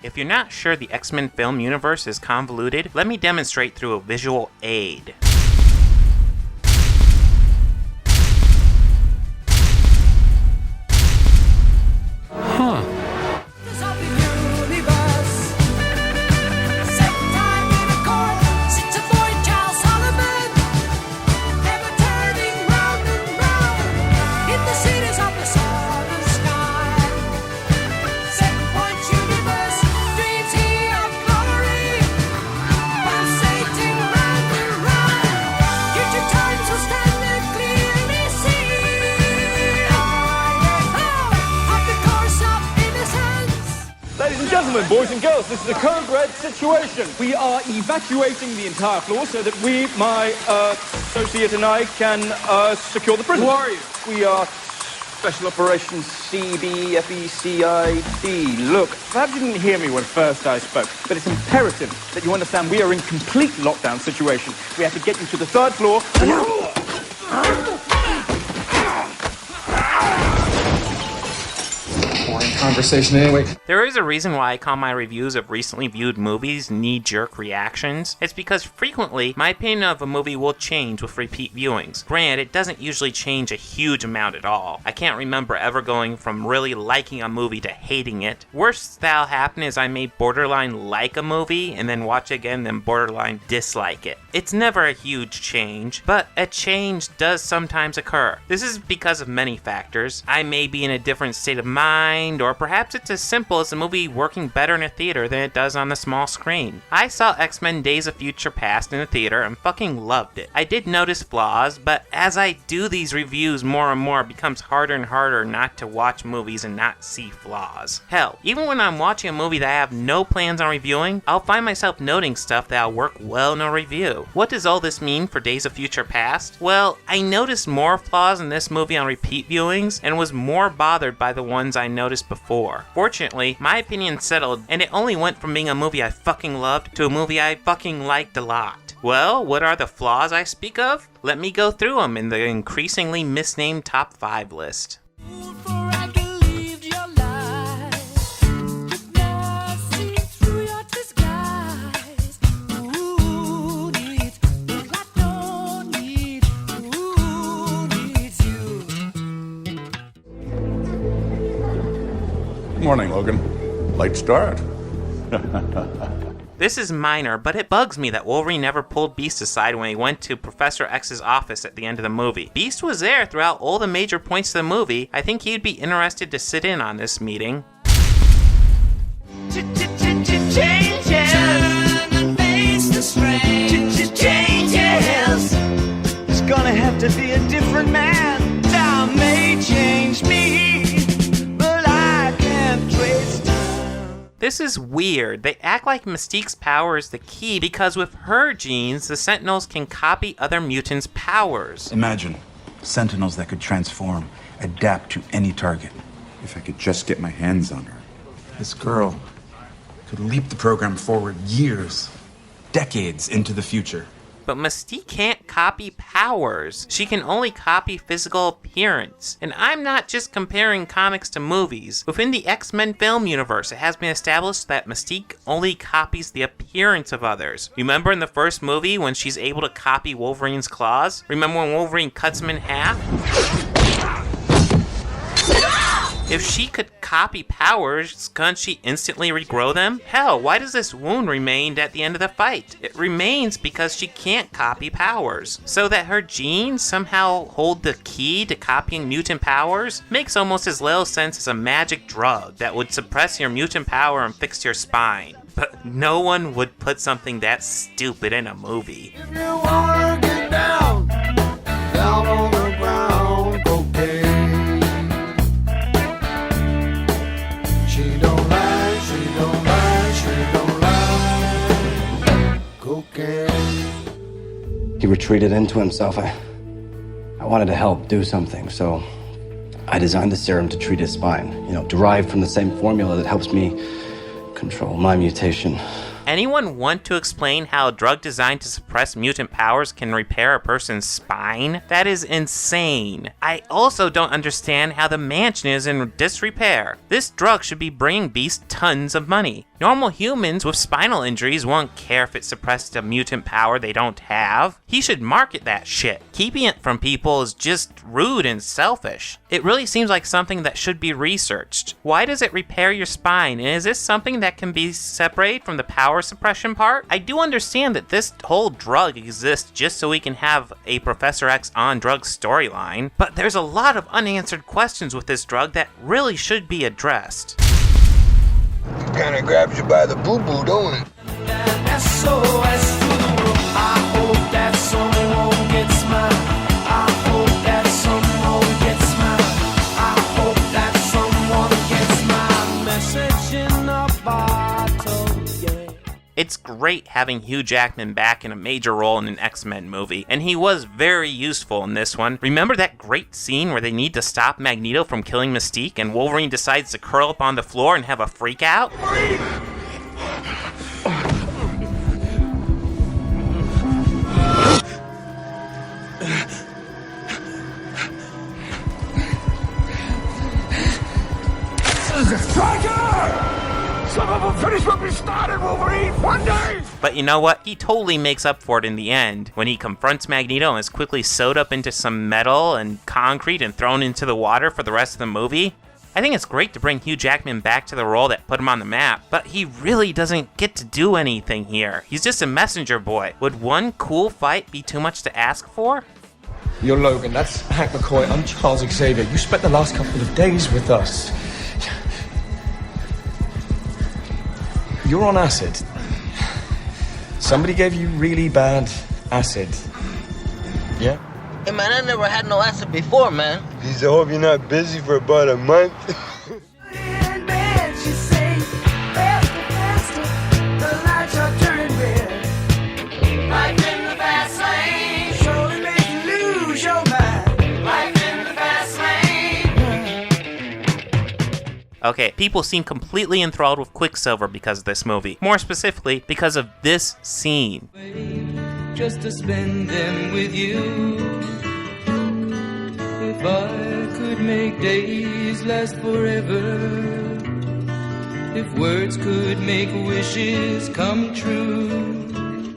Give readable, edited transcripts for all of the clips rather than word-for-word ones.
If you're not sure the X-Men film universe is convoluted, let me demonstrate through a visual aid. Boys and girls, this is a code red situation. We are evacuating the entire floor so that we, my associate and I, can secure the prison. Who are you? We are Special Operations CBFECID. Look, perhaps you didn't hear me when first I spoke, but it's imperative that you understand we are in complete lockdown situation. We have to get you to the third floor. Conversation anyway. There is a reason why I call my reviews of recently viewed movies knee-jerk reactions. It's because frequently, my opinion of a movie will change with repeat viewings. Granted, it doesn't usually change a huge amount at all. I can't remember ever going from really liking a movie to hating it. Worst that'll happen is I may borderline like a movie, and then watch it again, then borderline dislike it. It's never a huge change, but a change does sometimes occur. This is because of many factors. I may be in a different state of mind, or perhaps it's as simple as a movie working better in a theater than it does on the small screen. I saw X-Men Days of Future Past in the theater and fucking loved it. I did notice flaws, but as I do these reviews more and more, it becomes harder and harder not to watch movies and not see flaws. Hell, even when I'm watching a movie that I have no plans on reviewing, I'll find myself noting stuff that'll work well in a review. What does all this mean for Days of Future Past? Well, I noticed more flaws in this movie on repeat viewings and was more bothered by the ones I noticed before. Fortunately, my opinion settled, and it only went from being a movie I fucking loved to a movie I fucking liked a lot. Well, what are the flaws I speak of? Let me go through them in the increasingly misnamed top 5 list. Morning, Logan. Late start. This is minor, but it bugs me that Wolverine never pulled Beast aside when he went to Professor X's office at the end of the movie. Beast was there throughout all the major points of the movie. I think he'd be interested to sit in on this meeting. Changes. It's gonna have to be a different man. Time may change me, but I can't trace time. This is weird. They act like Mystique's power is the key because with her genes, the Sentinels can copy other mutants' powers. Imagine Sentinels that could transform, adapt to any target. If I could just get my hands on her. This girl could leap the program forward years, decades into the future. But Mystique can't copy powers. She can only copy physical appearance. And I'm not just comparing comics to movies. Within the X-Men film universe, it has been established that Mystique only copies the appearance of others. Remember in the first movie when she's able to copy Wolverine's claws? Remember when Wolverine cuts him in half? If she could copy powers, couldn't she instantly regrow them? Hell, why does this wound remain at the end of the fight? It remains because she can't copy powers. So that her genes somehow hold the key to copying mutant powers makes almost as little sense as a magic drug that would suppress your mutant power and fix your spine. But no one would put something that stupid in a movie. If you wanna get down, down on the ground, cocaine. She don't lie, she don't lie, she don't lie. Cocaine. He retreated into himself. I wanted to help do something, so I designed the serum to treat his spine. You know, derived from the same formula that helps me control my mutation. Anyone want to explain how a drug designed to suppress mutant powers can repair a person's spine? That is insane. I also don't understand how the mansion is in disrepair. This drug should be bringing Beast tons of money. Normal humans with spinal injuries won't care if it suppressed a mutant power they don't have. He should market that shit. Keeping it from people is just rude and selfish. It really seems like something that should be researched. Why does it repair your spine? And is this something that can be separated from the power suppression part? I do understand that this whole drug exists just so we can have a Professor X on drug storyline, but there's a lot of unanswered questions with this drug that really should be addressed. Kinda grabs you by the boo-boo, don't it? SOS to the world. I hope that someone gets mine. I hope that someone gets mine. I hope that someone gets my message in a bottle, yeah. It's great having Hugh Jackman back in a major role in an X-Men movie, and he was very useful in this one. Remember that great scene where they need to stop Magneto from killing Mystique, and Wolverine decides to curl up on the floor and have a freak out? Some of them finish what we started, Wolverine, one day! But you know what? He totally makes up for it in the end, when he confronts Magneto and is quickly sewed up into some metal and concrete and thrown into the water for the rest of the movie. I think it's great to bring Hugh Jackman back to the role that put him on the map, but he really doesn't get to do anything here. He's just a messenger boy. Would one cool fight be too much to ask for? You're Logan, that's Hank McCoy, I'm Charles Xavier. You spent the last couple of days with us. You're on acid. Somebody gave you really bad acid. Yeah? Hey man, I never had no acid before, man. Geez, I hope you're not busy for about a month. In bed, she say, faster, faster, the lights are turning red. Life in the fast lane, surely make you lose your mind. Life in the fast lane. Okay, people seem completely enthralled with Quicksilver because of this movie. More specifically, because of this scene. Just to spend them with you. If I could make days last forever, if words could make wishes come true,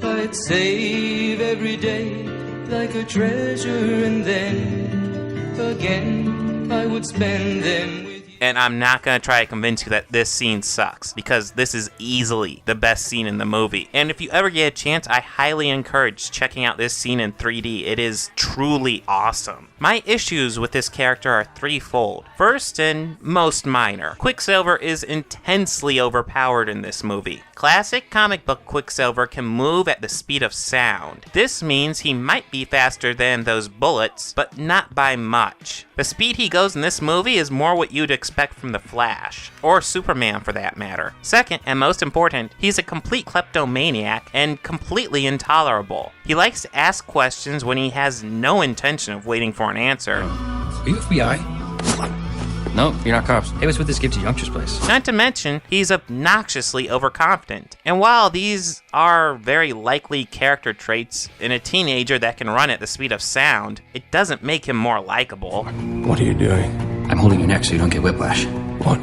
I'd save every day like a treasure, and then again I would spend them. And I'm not going to try to convince you that this scene sucks, because this is easily the best scene in the movie. And if you ever get a chance, I highly encourage checking out this scene in 3D. It is truly awesome. My issues with this character are threefold. First, and most minor, Quicksilver is intensely overpowered in this movie. Classic comic book Quicksilver can move at the speed of sound. This means he might be faster than those bullets, but not by much. The speed he goes in this movie is more what you'd expect from the Flash, or Superman for that matter. Second, and most important, he's a complete kleptomaniac and completely intolerable. He likes to ask questions when he has no intention of waiting for an answer. Are you FBI? No, you're not cops. Hey, what's with this give to youngsters place? Not to mention, he's obnoxiously overconfident. And while these are very likely character traits in a teenager that can run at the speed of sound, it doesn't make him more likable. What are you doing? I'm holding your neck so you don't get whiplash. What?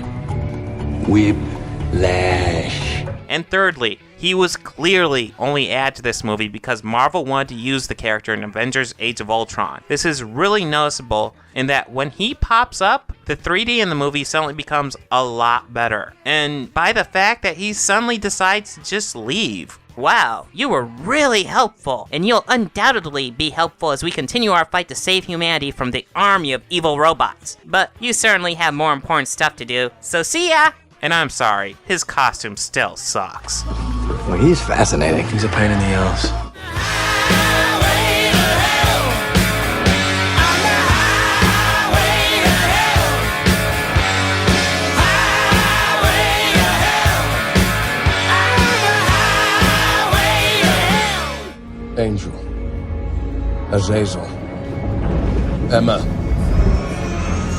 Whiplash. And thirdly, he was clearly only added to this movie because Marvel wanted to use the character in Avengers Age of Ultron. This is really noticeable in that when he pops up, the 3D in the movie suddenly becomes a lot better. And by the fact that he suddenly decides to just leave. Wow, you were really helpful, and you'll undoubtedly be helpful as we continue our fight to save humanity from the army of evil robots. But you certainly have more important stuff to do, so see ya! And I'm sorry, his costume still sucks. Well, he's fascinating. He's a pain in the ass. Angel, Azazel, Emma,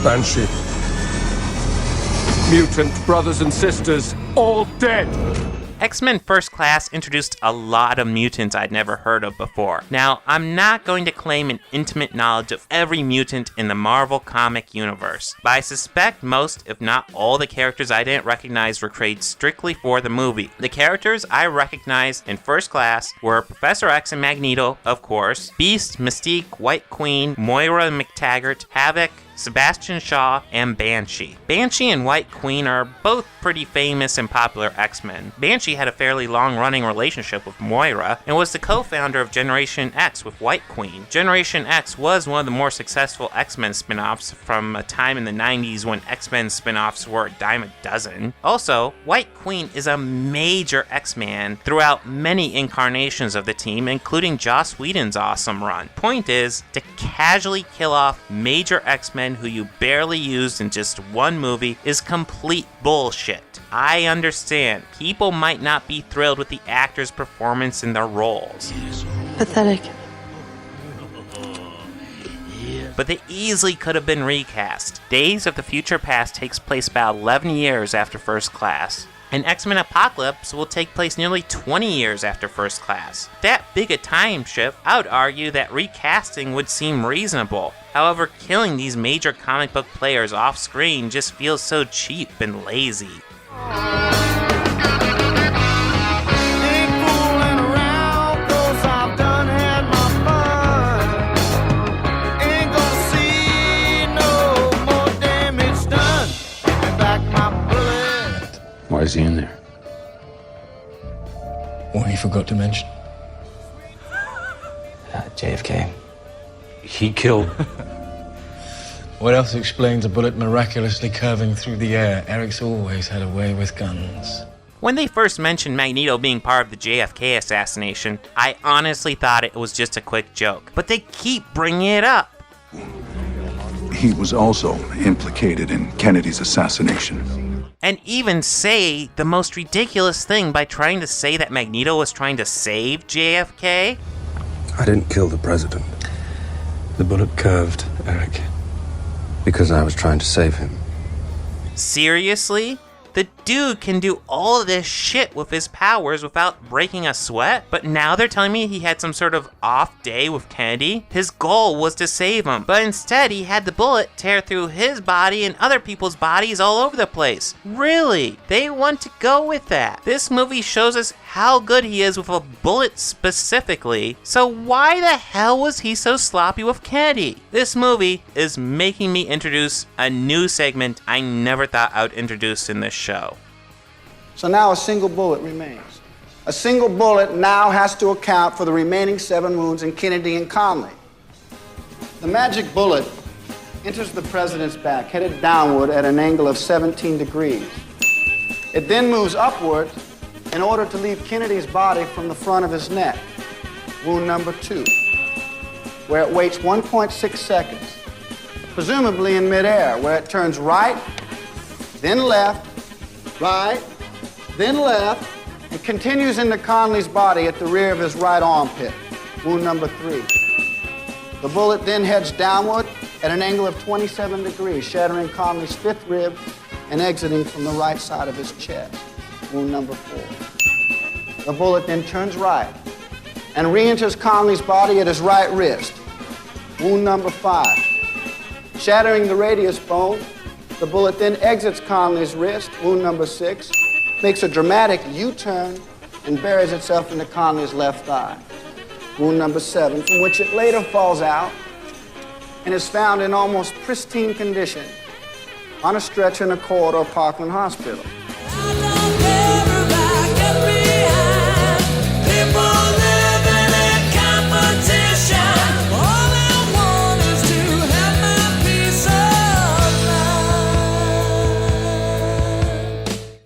Banshee, mutant brothers and sisters, all dead. X-Men First Class introduced a lot of mutants I'd never heard of before. Now, I'm not going to claim an intimate knowledge of every mutant in the Marvel comic universe, but I suspect most, if not all, the characters I didn't recognize were created strictly for the movie. The characters I recognized in First Class were Professor X and Magneto, of course, Beast, Mystique, White Queen, Moira McTaggart, Havoc, Sebastian Shaw, and Banshee. Banshee and White Queen are both pretty famous and popular X-Men. Banshee had a fairly long-running relationship with Moira, and was the co-founder of Generation X with White Queen. Generation X was one of the more successful X-Men spin-offs from a time in the 90s when X-Men spin-offs were a dime a dozen. Also, White Queen is a major X-Man throughout many incarnations of the team, including Joss Whedon's awesome run. Point is, to casually kill off major X-Men who you barely used in just one movie is complete bullshit. I understand. People might not be thrilled with the actor's performance in their roles. Pathetic. But they easily could have been recast. Days of the Future Past takes place about 11 years after First Class. And X-Men Apocalypse will take place nearly 20 years after First Class. That big a time shift, I would argue that recasting would seem reasonable. However, killing these major comic book players off screen just feels so cheap and lazy. Why is he in there? What he forgot to mention? JFK. He killed... What else explains a bullet miraculously curving through the air? Eric's always had a way with guns. When they first mentioned Magneto being part of the JFK assassination, I honestly thought it was just a quick joke. But they keep bringing it up. He was also implicated in Kennedy's assassination. And even say the most ridiculous thing by trying to say that Magneto was trying to save JFK? I didn't kill the president. The bullet curved, Eric, because I was trying to save him. Seriously? The dude can do all of this shit with his powers without breaking a sweat, but now they're telling me he had some sort of off day with Kennedy? His goal was to save him, but instead he had the bullet tear through his body and other people's bodies all over the place. Really? They want to go with that. This movie shows us how good he is with a bullet specifically, so why the hell was he so sloppy with Kennedy? This movie is making me introduce a new segment I never thought I would introduce in this show. So now a single bullet remains. A single bullet now has to account for the remaining 7 wounds in Kennedy and Conley. The magic bullet enters the president's back, headed downward at an angle of 17 degrees. It then moves upward in order to leave Kennedy's body from the front of his neck, wound number 2, where it waits 1.6 seconds, presumably in midair, where it turns right, then left, right, then left, and continues into Conley's body at the rear of his right armpit, wound number 3. The bullet then heads downward at an angle of 27 degrees, shattering Conley's 5th rib and exiting from the right side of his chest, wound number 4. The bullet then turns right and re-enters Conley's body at his right wrist, wound number 5. Shattering the radius bone, the bullet then exits Conley's wrist, wound number 6, makes a dramatic U-turn, and buries itself into Conley's left thigh, wound number 7, from which it later falls out and is found in almost pristine condition on a stretcher in a corridor of Parkland Hospital.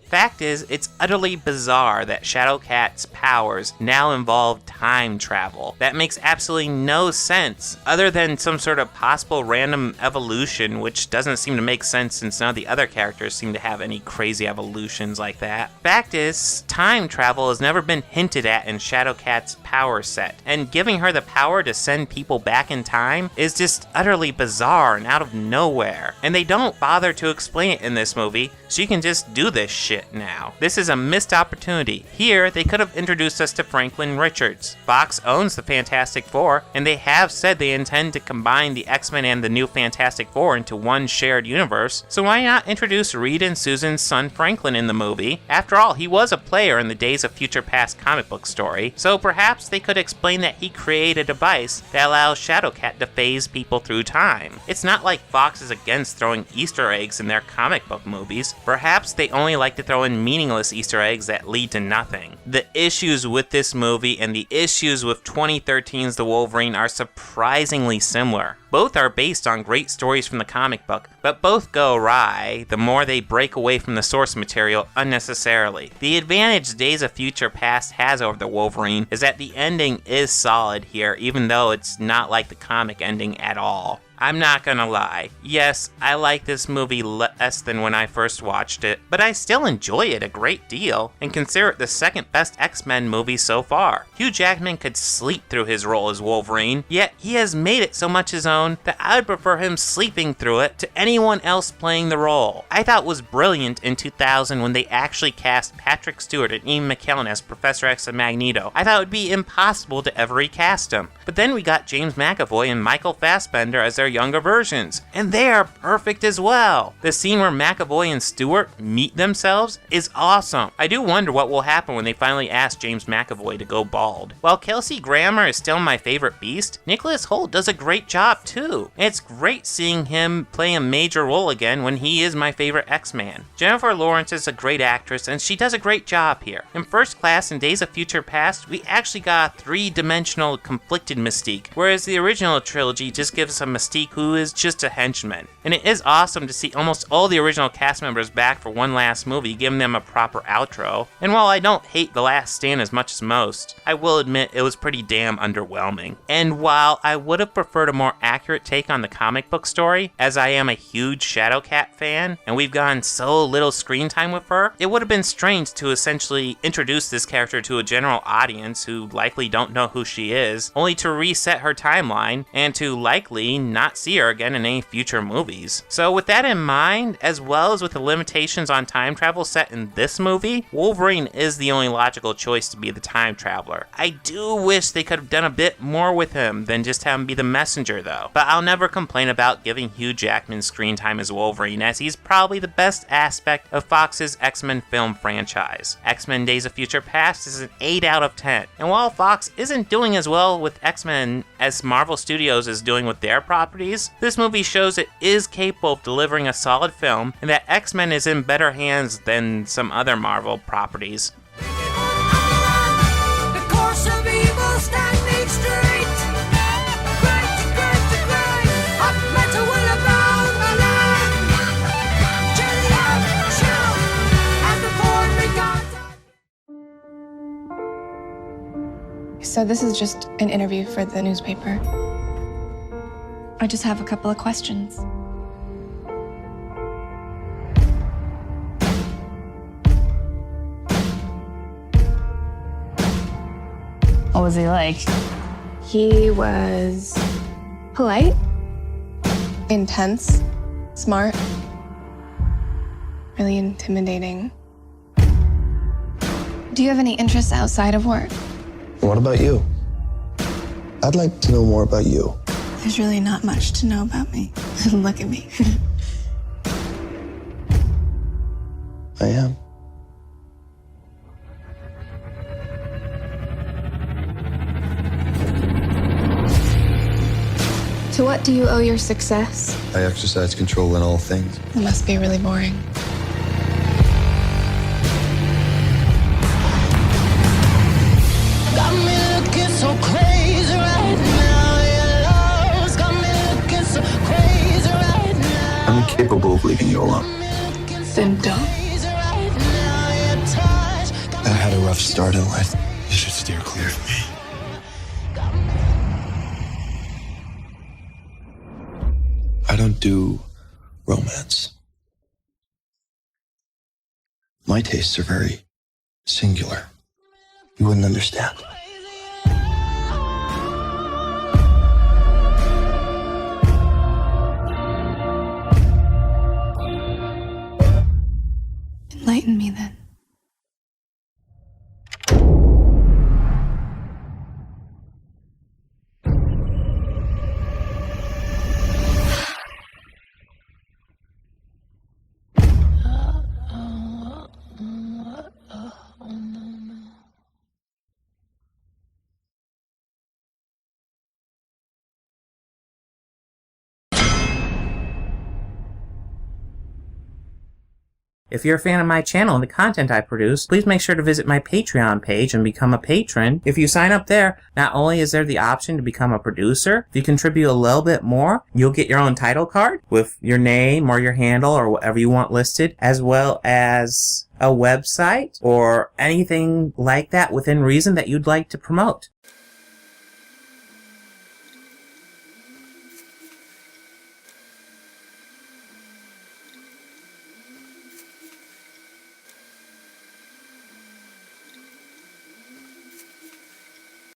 Fact is, it's utterly bizarre that Shadowcat's powers now involve time travel. That makes absolutely no sense, other than some sort of possible random evolution, which doesn't seem to make sense since none of the other characters seem to have any crazy evolutions like that. Fact is, time travel has never been hinted at in Shadowcat's power set, and giving her the power to send people back in time is just utterly bizarre and out of nowhere. And they don't bother to explain it in this movie. She can just do this shit now. now. This is a missed opportunity. Here, they could have introduced us to Franklin Richards. Fox owns the Fantastic Four, and they have said they intend to combine the X-Men and the new Fantastic Four into one shared universe, so why not introduce Reed and Susan's son Franklin in the movie? After all, he was a player in the Days of Future Past comic book story, so perhaps they could explain that he created a device that allows Shadowcat to phase people through time. It's not like Fox is against throwing Easter eggs in their comic book movies. Perhaps they only like to throw in meaningless Easter eggs that lead to nothing. The issues with this movie and the issues with 2013's The Wolverine are surprisingly similar. Both are based on great stories from the comic book, but both go awry the more they break away from the source material unnecessarily. The advantage Days of Future Past has over The Wolverine is that the ending is solid here, even though it's not like the comic ending at all. I'm not gonna lie, yes, I like this movie less than when I first watched it, but I still enjoy it a great deal, and consider it the second best X-Men movie so far. Hugh Jackman could sleep through his role as Wolverine, yet he has made it so much his own that I would prefer him sleeping through it to anyone else playing the role. I thought it was brilliant in 2000 when they actually cast Patrick Stewart and Ian McKellen as Professor X and Magneto. I thought it would be impossible to ever recast him. But then we got James McAvoy and Michael Fassbender as their younger versions, and they are perfect as well. The scene where McAvoy and Stewart meet themselves is awesome. I do wonder what will happen when they finally ask James McAvoy to go bald. While Kelsey Grammer is still my favorite Beast, Nicholas Hoult does a great job too. And it's great seeing him play a major role again when he is my favorite X-Man. Jennifer Lawrence is a great actress and she does a great job here. In First Class and Days of Future Past, we actually got a three-dimensional conflicted Mystique, whereas the original trilogy just gives us a Mystique who is just a henchman. And it is awesome to see almost all the original cast members back for one last movie, giving them a proper outro. And while I don't hate The Last Stand as much as most, I will admit it was pretty damn underwhelming. And while I would have preferred a more accurate take on the comic book story, as I am a huge Shadowcat fan, and we've gotten so little screen time with her, it would have been strange to essentially introduce this character to a general audience who likely don't know who she is, only to reset her timeline, and to likely not see her again in any future movies. So with that in mind, as well as with the limitations on time travel set in this movie, Wolverine is the only logical choice to be the time traveler. I do wish they could have done a bit more with him than just have him be the messenger though, but I'll never complain about giving Hugh Jackman screen time as Wolverine, as he's probably the best aspect of Fox's X-Men film franchise. X-Men Days of Future Past is an 8 out of 10, and while Fox isn't doing as well with X-Men as Marvel Studios is doing with their properties, this movie shows it is capable of delivering a solid film, and that X-Men is in better hands than some other Marvel properties. So this is just an interview for the newspaper. I just have a couple of questions. What was he like? He was polite, intense, smart, really intimidating. Do you have any interests outside of work? What about you? I'd like to know more about you. There's really not much to know about me. Look at me. I am. To what do you owe your success? I exercise control in all things. It must be really boring. Got me looking so crazy right now. Your love's got me looking so crazy right now. I'm incapable of leaving you alone. Then don't. I had a rough start in life. You should steer clear of me. I don't do romance. My tastes are very singular. You wouldn't understand. Enlighten me then. If you're a fan of my channel and the content I produce, please make sure to visit my Patreon page and become a patron. If you sign up there, not only is there the option to become a producer, if you contribute a little bit more, you'll get your own title card with your name or your handle or whatever you want listed, as well as a website or anything like that within reason that you'd like to promote.